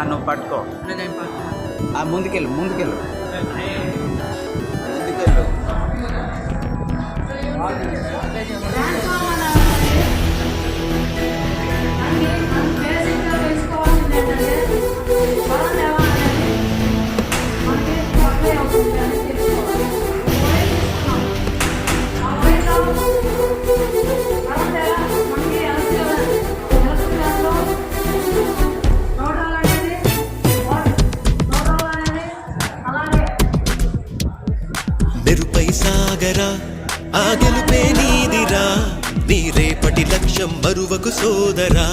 నువ్వు పట్టుకో. ముందుకెళ్ళు ముందుకెళ్ళు. మెరుపై సాగరా ఆ గెలుపే నీదిరా, నీ రేపటి లక్ష్యం మరువకు సోదరా.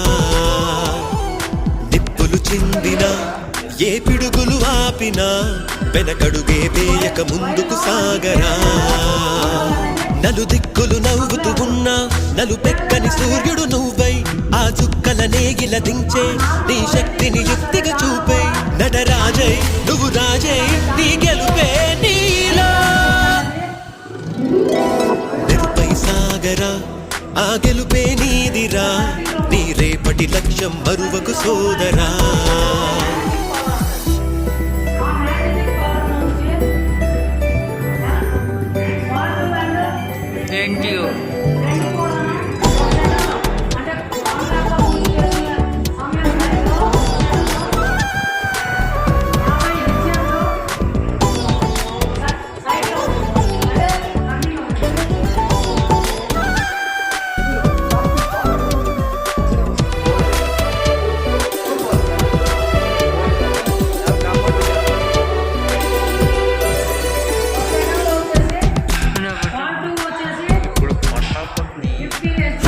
నిప్పులు చిందినా ఏ పిడుగులు ఆపినా వెనకడుగే వేయక ముందుకు సాగరా. నలు దిక్కులు నవ్వుతూ ఉన్నా నలుపెక్కని సూర్యుడు నువ్వై, ఆ చుక్కల నేగిల దించే నీ శక్తిని యుక్తిగా చూపే. నడరాజై నువ్వు రాజై నీ గెలుపే నీలో. మెరుపై సాగరా ఆ గెలుపే నీదిరా, నీ రేపటి లక్ష్యం మరువకు సోదరా. Thank you.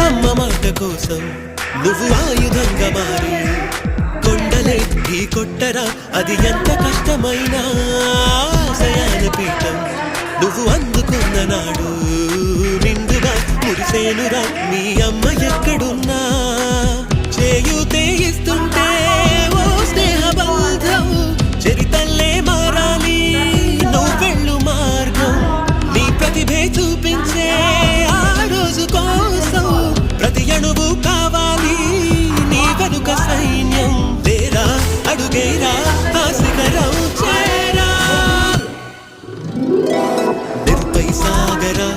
అమ్మ మాట కోసం నువ్వు ఆయుధంగా మారి కొండలే ఢీ కొట్టరా, అది ఎంత కష్టమైనా. ఆశయాల పీఠం నువ్వు అందుకున్న నాడు నిండుగా మురిసేనురా మీ అమ్మ ఎక్కడున్నా. చేయూతే ఇస్తుంటే ఓ స్నేహ బంధం చరితల్లే మారాలి నువ్వెళ్ళు మార్గం. నీ ప్రతిభే చూపించే ఆ రోజు కోసం ప్రతి అణువు కావాలి నీ వెనుక సైన్యం. లేరా అడుగేరా ఆ శిఖరం చేరా. మెరుపై సాగరా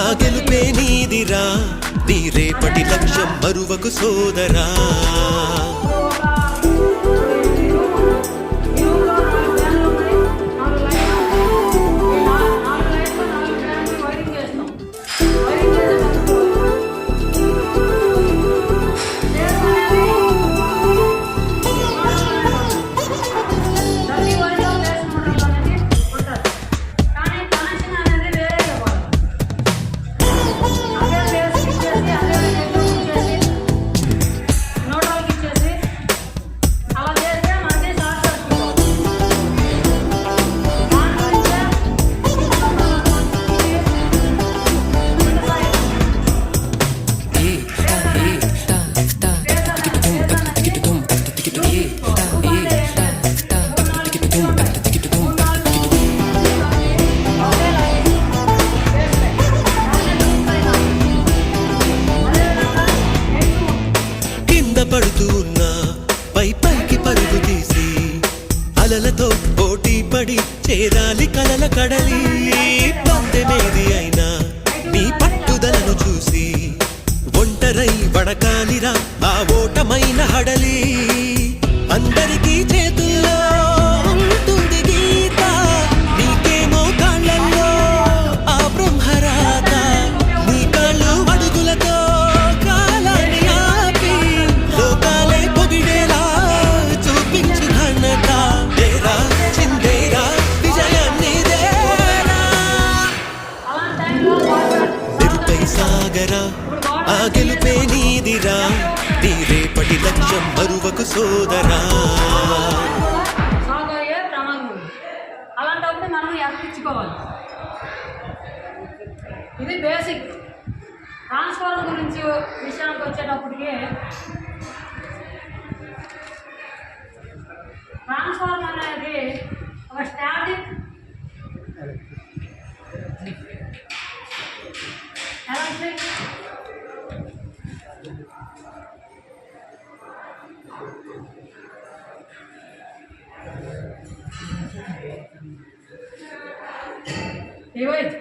ఆ గెలుపే నీదిరా, నీ రేపటి లక్ష్యం మరువకు సోదరా. పడుతూ ఉన్నా పై పైకి పరుగు తీసి అలలతో పోటీ పడి చేరాలి కలల కడలి. పందెమేది అయినా నీ పట్టుదలను చూసి ఒంటరై వడకాలిరా ఆ ఓటమైన హడలి. అందరికీ చేతుల్లో ఉంటుంది గీత, నీకేమో కాళ్ళల్లో ఆ బ్రహ్మరాత. నీ కాళ్ళు అడుగులతో కాలాన్ని ఆపి లోకాలే పొగిడేలా చూపించు ఘనత. తేరా చిందేరా విజయాన్ని దేరా. మెరుపై సాగరా ఆ గెలుపే నీదిరా, నీ రేపటి లక్ష్యం మరువకు సోదరా. అలాంటప్పుడు మనం ఎక్కించుకోవాలి. ఇది బేసిక్. ట్రాన్స్ఫార్మర్ గురించి విషయానికి వచ్చేటప్పటికి ట్రాన్స్ఫార్మర్ అనేది ఒక static electric device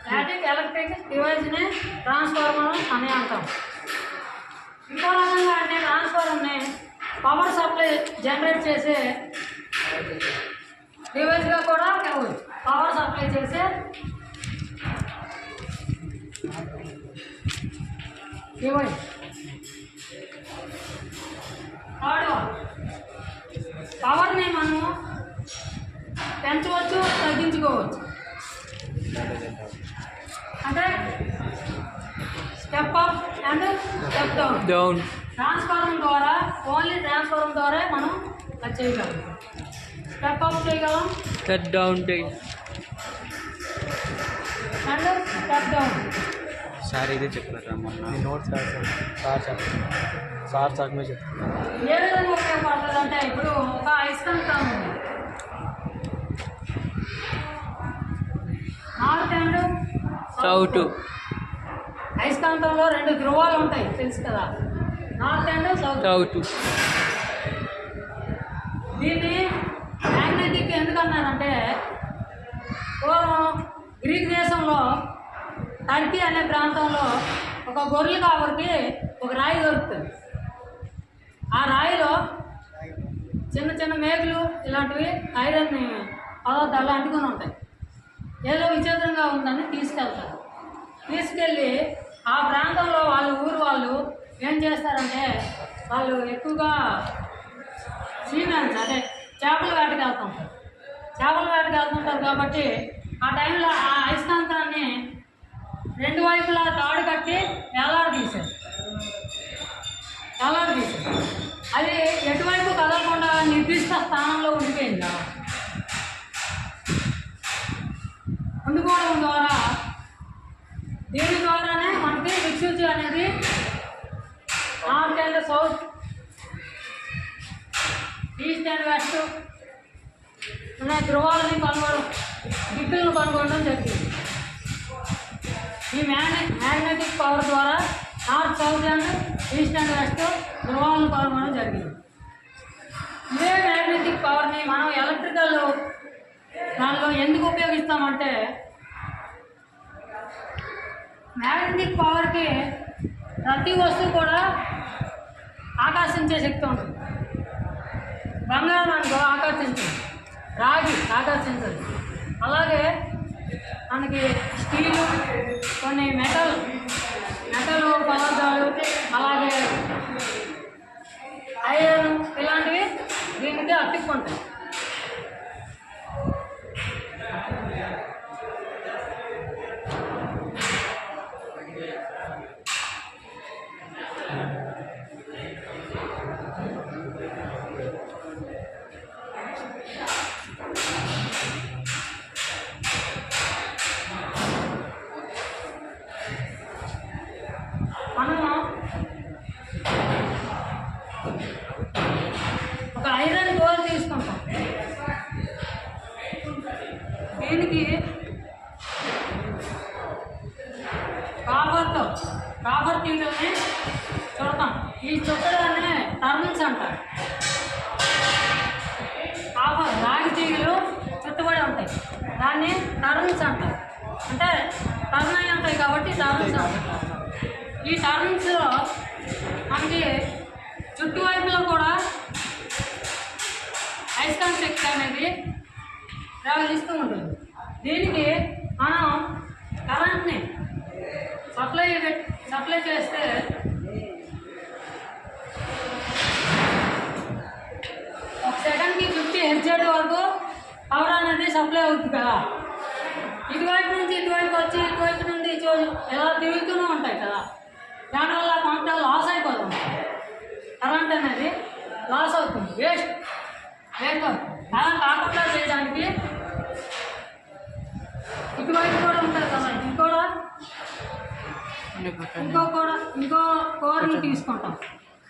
static electric డివైస్ని ట్రాన్స్ఫార్మర్ అని అంటాం. ఇంకో రకంగా అంటే ట్రాన్స్ఫార్మర్ని పవర్ సప్లై జనరేట్ చేసే డివైస్గా కూడా కావచ్చు. పవర్ సప్లై చేసే డివైస్. పవర్ని మనము పెంచవచ్చు, తగ్గించుకోవచ్చు. అంటే step up and step down. Transformer ద్వారా, ఓన్లీ ట్రాన్స్ఫార్మర్ ద్వారా మనం అది చేయగలం. స్టెప్ అప్ చేయగలం, step down and step down. Sir ఇదే చెప్పారా మొన్న? నోట్స్ సార్ చక్కమే చెప్తాను. ఏ విధంగా ఉపయోగపడుతుంది అంటే ఇప్పుడు ఒక అయస్కాంతం ఉంది. North and south. అయస్కాంతంలో 2 ధ్రువాలు ఉంటాయి, తెలుసు కదా, నార్త్ అండ్ సౌత్. దీన్ని మ్యాగ్నెటిక్ ఎందుకన్నారంటే పూర్వం గ్రీక్ దేశంలో టర్కీ అనే ప్రాంతంలో ఒక గొర్రెల కాపరికి ఒక రాయి దొరుకుతుంది. ఆ రాయిలో చిన్న చిన్న మేకులు ఇలాంటివి ఐరన్ పదార్థాలు అంటుకొని ఉంటాయి. ఏదో విచిత్రంగా ఉందని తీసుకెళ్తారు. తీసుకెళ్ళి ఆ ప్రాంతంలో ఊరు వాళ్ళు ఏం చేస్తారంటే వాళ్ళు ఎక్కువగా సీమెన్స్ అంటే చేపల వేటకి వెళ్తుంటారు. చేపల వేటకి వెళ్తుంటారు కాబట్టి ఆ టైంలో ఆ అయస్కాంతాన్ని 2 వైపులా తాడు కట్టి వేలాడదీశారు. అది ఎటువైపు కదలకుండా నిర్దిష్ట స్థానంలో ఉండిపోయిందా. ఉండిపోవడం ద్వారా దీని ద్వారానే మనకి దిక్సూచి అనేది north and south, east and west అనే ధ్రువాలని దిక్కులను కనుగొనడం జరిగింది. ఈ మ్యాగ్నెటిక్ పవర్ ద్వారా north, south and east and west ధ్రువాలను కనుగొనడం జరిగింది. ఇదే మ్యాగ్నెటిక్ పవర్ని మనం ఎలక్ట్రికల్ దానిలో ఎందుకు ఉపయోగిస్తామంటే మ్యాగ్నెటిక్ పవర్కి ప్రతి వస్తువు కూడా ఆకర్షించే శక్తి ఉంటుంది. బంగారం అనుకో ఆకర్షించదు, రాగి ఆకర్షించదు. అలాగే మనకి స్టీలు, కొన్ని మెటల్ పదార్థాలు, అలాగే ఐరన్ ఇలాంటివి దీనికి అతుక్కుంటాయి. మనము ఒక ఐరన్ డోర్ తీసుకుంటాం. దీనికి కాపర్ తీగల్ని చుడతాం. ఈ చుట్టడాన్ని టర్న్స్ అంటారు. కాపర్ రాగి తీగలు చుట్టబడి ఉంటాయి, దాన్ని టర్న్స్ అంటారు. అంటే టర్న్ అయి ఉంటాయి కాబట్టి టర్న్స్ అంటారు. ఈ టర్న్స్లో మనకి చుట్టువైపులో కూడా అయస్కాంత శక్తి అనేది ప్రవహిస్తూ ఉంటుంది. దీనికి మనం కరెంట్ని సప్లై చేస్తే ఒక సెకండ్కి 50 హెర్ట్జ్ వరకు పవర్ అనేది సప్లై అవుతుంది కదా. ఇటువైపు నుంచి ఇటువైపు వచ్చి, ఇటువైపు నుండి ఎలా తిరుగుతూనే ఉంటాయి కదా. దానివల్ల కొంత లాస్ అయిపోతుంది, కరెంట్ అనేది లాస్ అవుతుంది, వేస్ట్ అవుతుంది. అలా కాకుండా చేయడానికి ఇటువైపు కూడా ఉంటుంది కదా, ఇంకో కోర్ని తీసుకుంటాం,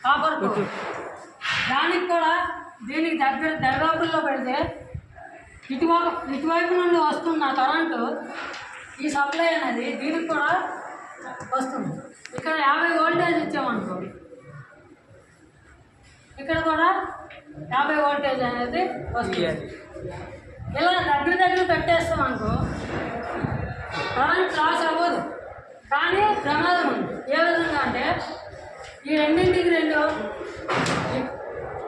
కాపర్ కోర్. దానికి కూడా దీనికి దర్గాపుల్లో పెడితే ఇటువైపు నుండి వస్తున్న కరెంటు, ఈ సప్లై అనేది దీనికి కూడా వస్తుంది. ఇక్కడ 50 వోల్టేజ్ ఇచ్చామనుకో, ఇక్కడ కూడా 50 వోల్టేజ్ అనేది వస్తుంది. ఇలా దగ్గర పెట్టేస్తాం అనుకో కరెంట్ లాస్ అవ్వదు, కానీ ప్రమాదం ఉంది. ఏ విధంగా అంటే ఈ రెండింటికి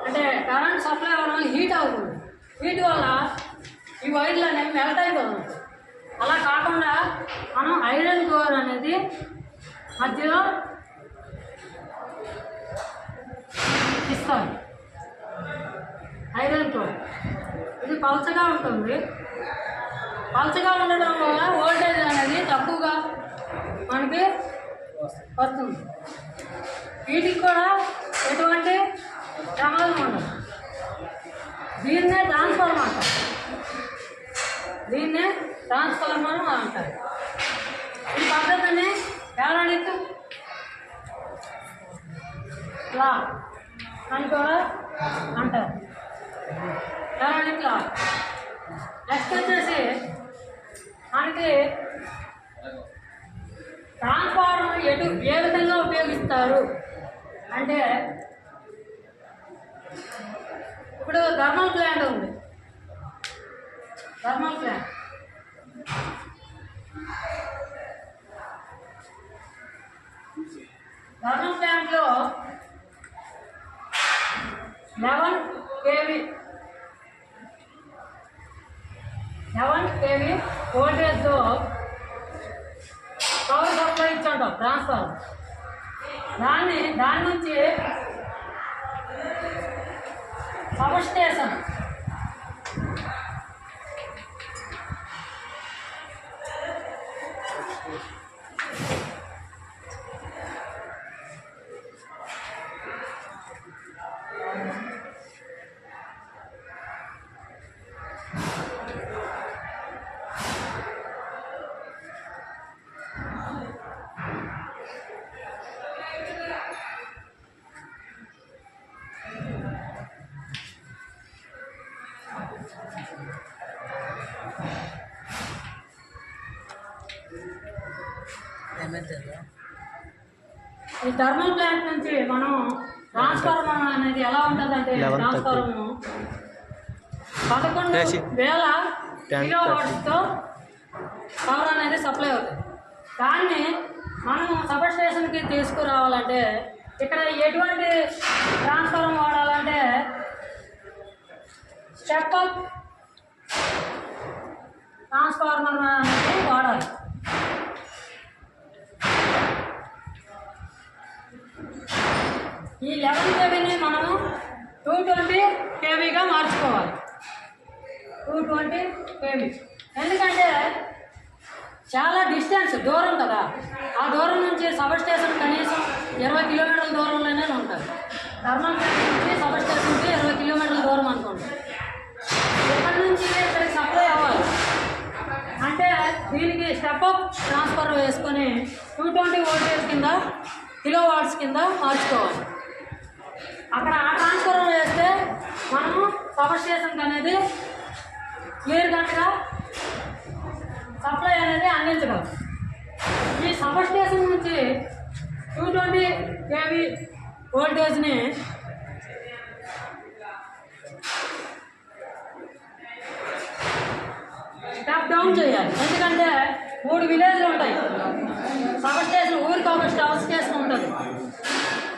అంటే కరెంట్ సప్లై అవ్వడం హీట్ అవుతుంది. హీట్ వల్ల ఈ వైర్లు అనేవి మెల్ట్ అయిపోతుంది. అలా కాకుండా మనం ఐరన్ కోర్ అనేది మధ్యలో ఇస్తాం. ఐరన్ కోర్ ఇది పల్చగా ఉంటుంది. పల్చగా ఉండడం వల్ల వోల్టేజ్ అనేది తక్కువగా మనకి వస్తుంది. వీటికి కూడా ఎటువంటి ప్రమాదం ఉండదు. దీన్నే ట్రాన్స్ఫార్మర్ అంటారు. అంటారు. ఈ పద్ధతిని ఎలక్ట్రిక్ లా అని కూడా అంటారు. ఎలక్ట్రిక్ లా. నెక్స్ట్ వచ్చేసి మనకి ట్రాన్స్ఫార్మర్ ఏ విధంగా ఉపయోగిస్తారు అంటే, ఇప్పుడు థర్మల్ ప్లాంట్ ఉంది. థర్మల్ ప్లాంట్ లో 11 kV వోల్టేజ్తో పవర్ సప్లై ఇచ్చాం ట్రాన్స్ఫార్మర్. దాని నుంచి సబ్ స్టేషన్ ఈ థర్మల్ ప్లాంట్ నుంచి మనం ట్రాన్స్ఫార్మర్ అనేది ఎలా ఉంటుందంటే, ట్రాన్స్ఫార్మర్ 11,000 కిలోవాట్స్తో పవర్ అనేది సప్లై అవుతుంది. దాన్ని మనం సబ్ స్టేషన్కి తీసుకురావాలంటే ఇక్కడ ఎటువంటి ట్రాన్స్ఫార్మర్ వాడాలంటే స్టెప్ అప్ ట్రాన్స్ఫార్మర్ అనేది వాడాలి. ఈ 11 kVని మనము 220 kVగా మార్చుకోవాలి. 220 kV ఎందుకంటే చాలా దూరం కదా. ఆ దూరం నుంచి సబ్ స్టేషన్ కనీసం 20 కిలోమీటర్ల దూరంలోనే ఉంటుంది. థర్మల్ ప్లాంట్ నుంచి సబ్ స్టేషన్కి 20 కిలోమీటర్ల దూరం అనుకోండి. ఇక్కడి నుంచి ఇక్కడికి సప్లై అవ్వాలి అంటే దీనికి స్టెప్ అప్ ట్రాన్స్ఫార్మర్ వేసుకొని 220 వోల్టేజ్ కింద కిలోవాట్స్ కింద మార్చుకోవాలి. అక్కడ ఆ ట్రాన్స్ఫార్మర్ వేస్తే మనము సబ్ స్టేషన్కి అనేది క్లియర్ కట్గా సప్లై అనేది అందించగలం. ఈ సబ్ స్టేషన్ నుంచి 220 kV వోల్టేజ్ని స్టెప్ డౌన్ చేయాలి. ఎందుకంటే 3 విలేజ్లు ఉంటాయి. సబ్ స్టేషన్ ఊరికి ఒక సబ్ స్టేషన్ ఉంటుంది.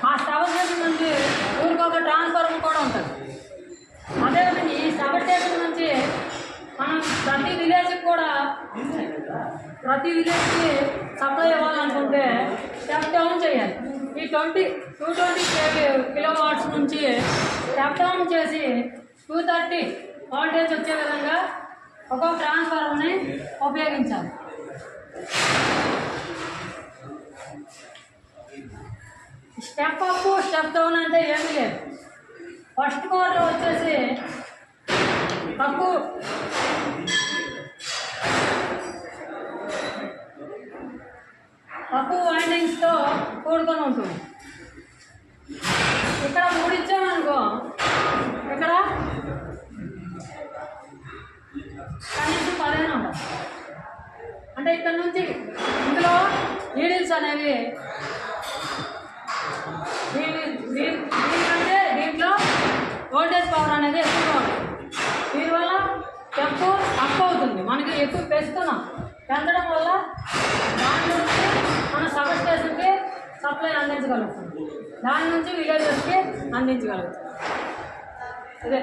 ఆ సబ్ స్టేషన్ నుంచి ఊరికి ఒక ట్రాన్స్ఫార్మర్ కూడా ఉంటుంది. అదేవిధంగా ఈ సబ్ స్టేషన్ నుంచి మనం ప్రతి విలేజ్కి సప్లై ఇవ్వాలనుకుంటే స్టెప్ డౌన్ చేయాలి. ఈ 220 కిలోవాట్స్ నుంచి స్టెప్ డౌన్ చేసి 230 వోల్టేజ్ వచ్చే విధంగా ఒక్కొక్క ట్రాన్స్ఫార్మర్ని ఉపయోగించాలి. స్టెప్ అప్ స్టెప్ డౌన్ అంటే ఏమీ లేదు. ఫస్ట్ కోర్లో వచ్చేసి తక్కువ వైండింగ్స్తో కూడుకొని ఉంటుంది. ఇక్కడ 3 ఇచ్చామనుకో, ఇక్కడ కనీసం 15 ఉంటుంది. అంటే ఇక్కడ నుంచి ఇందులో నీడిల్స్ అనేవి దీనికంటే దీంట్లో తక్కువ అవుతుంది. మనకి ఎక్కువ పెంచుతున్నాం. పెంచడం వల్ల దాని నుంచి మన సబ్ స్టేషన్కి సప్లై అందించగలుగుతుంది. దాని నుంచి విలేజెస్కి అందించగలుగుతుంది. అదే